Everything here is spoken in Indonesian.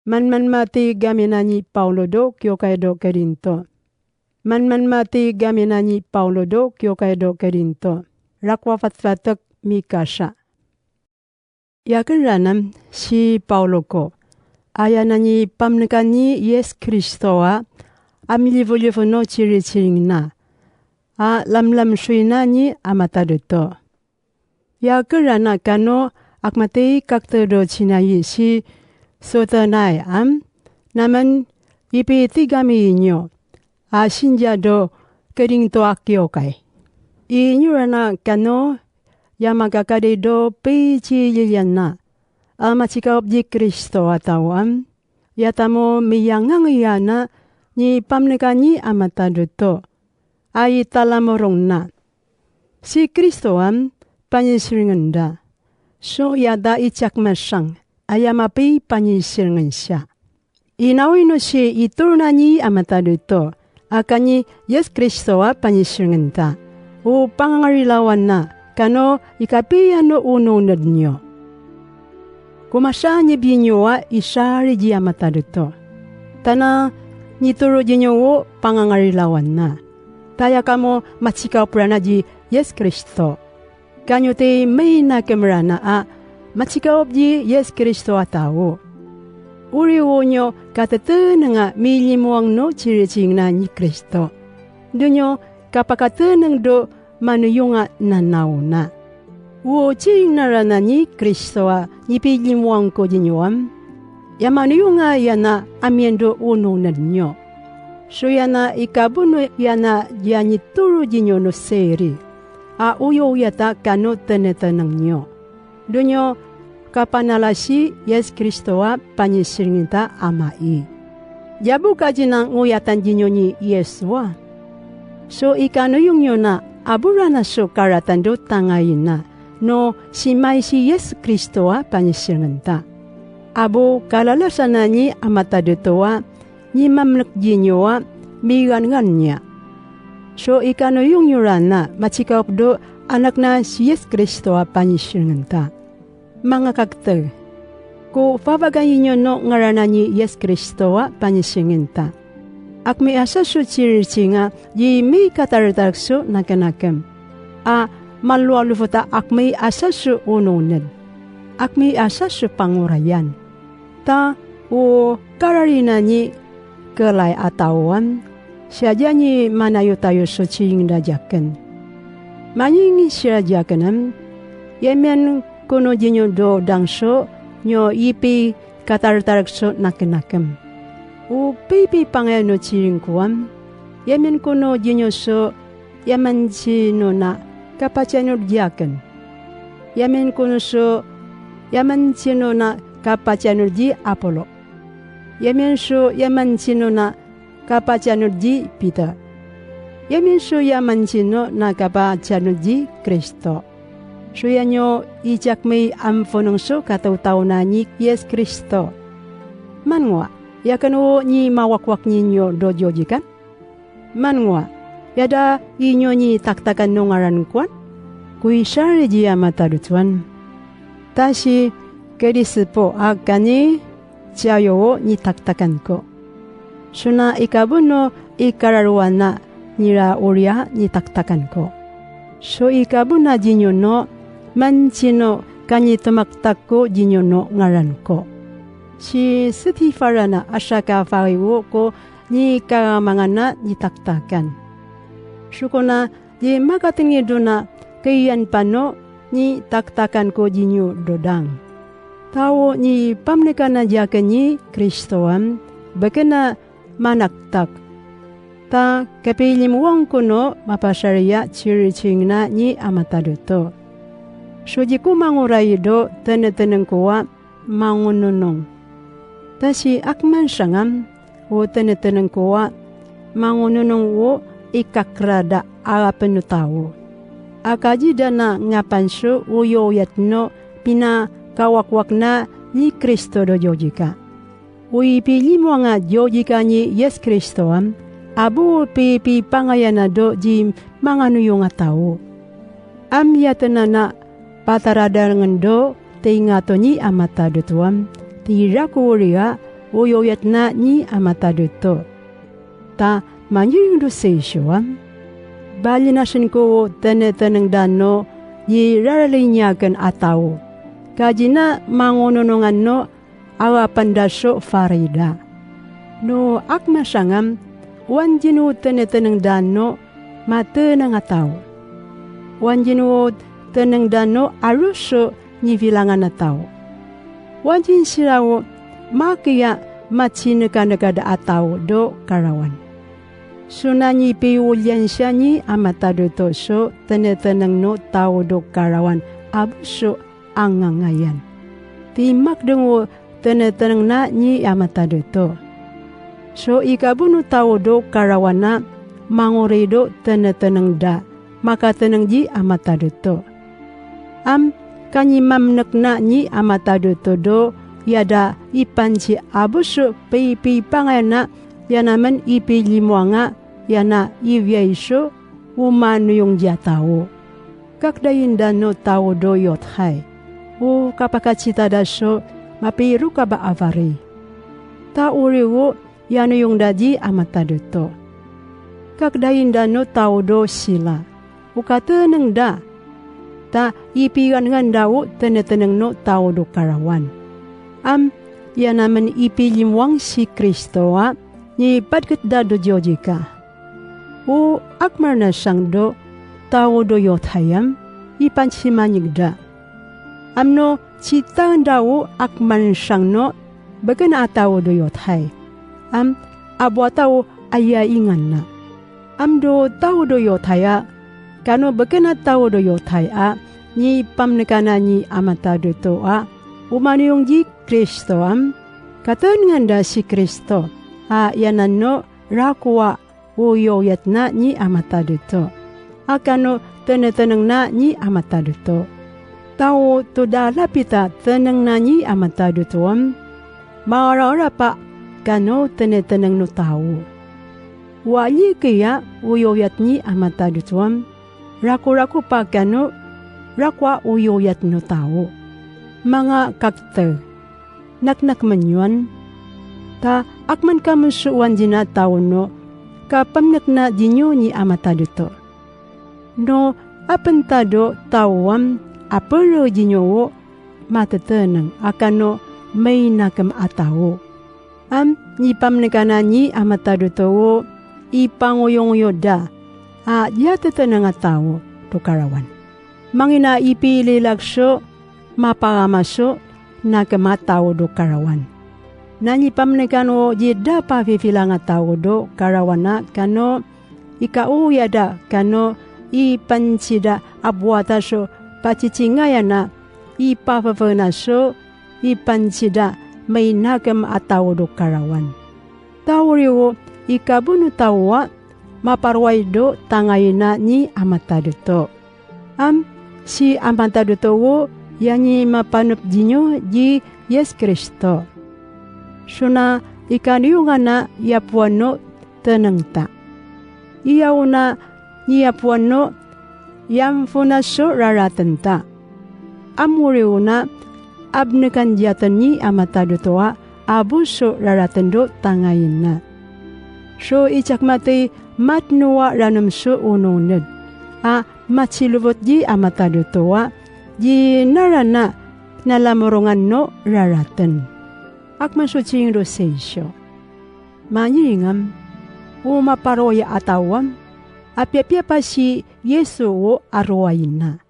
Man mati gaminani Paulo do kyokai do Kerinto. Man mati gaminani Paulo do kyokai do Kerinto. Rakwa fatfatak mikasha. Yakin ranam si Paulo ko. Ayanani pamnikani Yes Kristowa amilivo no chiri na. Lam suinani amataduto. Yakin rana kano akmatei kaktedo chinayi si sotanay naman ipitigami inyo sinjado Kerinto akyokai. Inyurana kano yamakakade do pichi yiliana machikaop di Kristo atawam yatamo miyangang iyana ni pamnikani amataduto ay talamorong na. Si Kristo panyisiringanda. So yada ichakmasang ayamapi panyisiringan siya. Inawin no si iturnani amataduto akani Yes Kristo panyisiringanda. O pangangarilawan na kano ikapiyan no ununod nyo. Kumasa niya binyo isari di amataduto. Tana nituro di nyo pangangarilawan na. Taya kamo machikaw prana di Yes Kristo. Kanyo te may nakemrana machikaw di Yes Kristo atawo. Uriwo nyo katete nga milimuang no chiriching na ni Kristo. Dunyo kapakate ng do manuyunga na nauna. Wo ching narana ni Kristo ni pilimuang ko di nyoam. Yamanuyunga yana amiendo uno na nyo. So yana ikabuno yana yani turu di nyo no seri. Uyo yata kano tenetanang nyo. Dunyo kapanalasi Yes Kristo panyisiringinta amai. Jabu kaji nang nguyatan di nyo ni Yeswa. So ikano yung nyo na abura na so karatan do tangayin na no simay si Yes Kristo panyisiringinta. Abo kalalasan na ni amataduto ni mamlak di nyo migan-gan niya. So ikano yung yuran na machikaw do anak na si Yes Kristo panyisiringanta. Mga kakter, ko fabagayin nyo no ngarana ni Yes Kristo panyisiringanta. Ak may asasyo chirichi di may katartarkso nakanakam. Malualufuta ak may asasyo ununad. Ak may asasyo pangurayan. Ta o kararina ni kelay atawan. Siya ni manayo tayo so ching rajakan. Manying siya rajakanam, yemen kuno jinyo do dangso, nyo ipi katartarkso nakinakam. O pipi pangay no chiring kuam, yemen kuno jinyo so, yaman chino na kapachanyo rajakan. Yemen kuno so, yaman chino na kapachanyo di Apollo. Yemen so, yaman chino na kapachanyo di Peter. Yamin so yaman chino na kapachanyo di Kristo. So yanyo ijak may amfonong so kataw-taw na ni Yes Kristo. Manwa, yakano ni mawakwak ninyo dojo jikan? Manwa, yada inyo ni taktakan nungaran kwan? Kui sari di amatadutuan. Tashi kedisipo agani jayo ni taktakan ko. Suna ikabuno ikararuan na nira uria ni taktakan ko. So ikabuna jinyo no manchino kanyi tumaktak ko jinyo no ngaran ko. Si Sitifara na asaka fariwo ko ni karamangana ni taktakan. Suko na di makatingi do na kayan pano ni taktakan ko jinyo dodang. Tao ni pamnika na jake ni Kristoam bakena manaktak. Ta kapilimuang kuno mapasarya chiriching na ni amataduto. Suji ko manguray do teneteneng kuwa mangununong. Ta si akman sangam o teneteneng kuwa mangununong wo ikakrada arapen no tao. Akaji dana ngapanso uyo yatno pina kawakwak na ni Kristo do jojika. Ui pili mo nga jojika ni Yes Kristo abu pipi pangayana do di mga nuyong tao. Amyatan na pataradal ngendo te ngato ni amata do tuam tira kuria uyoyat na ni amatado to. Ta mangyayong do seisyoam. Bali na sin ko tene-teneng dano yi raralinyagan ataw. Kaji na mangununungan no awa pandasyo farida. No akma sangam wan jinu tene-teneng dano mate ng ataw. Wan jinu teneng dano arusyo ni bilangan ataw. Wan jin siraw makiya machinagada ataw do karawan. Sunanyi piwulyan siya ni amatado to so tene-teneng no tao do karawan abuso ang ngayan. Timak dungo tene-teneng na ni amatado to. So ikabuno tao do karawan na mangorido tene-teneng da makateneng ji amatado to. Kanyi mamnek na ni amatado to do yada ipansi abuso pipi pangayana yanaman ipilimuanga yana ivyaiso umano yung jatao. Kakdayin da no tao do yothay. O kapakachita da so mapiru ka ba avari. Ta uriwo yano yung daji amatado to. Kakdayin da no tao do sila. Ukateneng da. Ta ipigan ngan dawo tene-teneng no tao do karawan. Yanaman ipilimuang si Kristo ni padket da do jojika. O akmar na sang do tao do yothayam ipansimanyig da. Amno citang dawo akman sang no bagan ataw do yothay. Abwa tao ayaingan na. Do tao do yothaya kano bagan ataw do yothaya ni pamnekana ni amatado to umano yung ji Kristo katen da si Kristo. Yanan no rakwa uyoyat na ni amatado to. Akano tene-teneng na ni amatado to. Tao to dalapita teneng na ni amatado to maarara pa kano tene-teneng no tao. Wali kaya uyoyat ni amatado to raku-raku pa kano rakwa uyoyat no tao. Mga kakter naknak manyuan ta akman kamusuan jina tao no kapamnak na dinyo ni amatado to. No apentado tawam apero jinyo matetenang akano may nakam atawo. Ni pamnekana ni amatado to ipanguyong yoda yatetenang atawo to karawan. Mangina ipili laksyo mapagamaso nakamatawo do karawan. Nanyi pamnekano jida pa fifilang atawo do karawana kano ikauyada kano ipansida abwata so pachicingayana ipafafana so ipansida may nakam atawo do karawan. Tawriwo ikabunu tawa maparway do tangayina ni amatado to. Si amatado to yanyi mapanup jinyo ji Yes Kristo. Suna ikaniungan na yapuano tenengta. Iyaw na yapuano yamfuna so raratenta. Amuriw na abnekan jatan ni amatado toa abuso raratendo tangayin na. So ichakmati matnuwa ranum so ununod. Matsilubot ji amatado toa di narana nalamorongan no raratan. Akman sucing do seisyo. Manyiringam, umaparoya atawam, apya pa si Yesu o arwain na.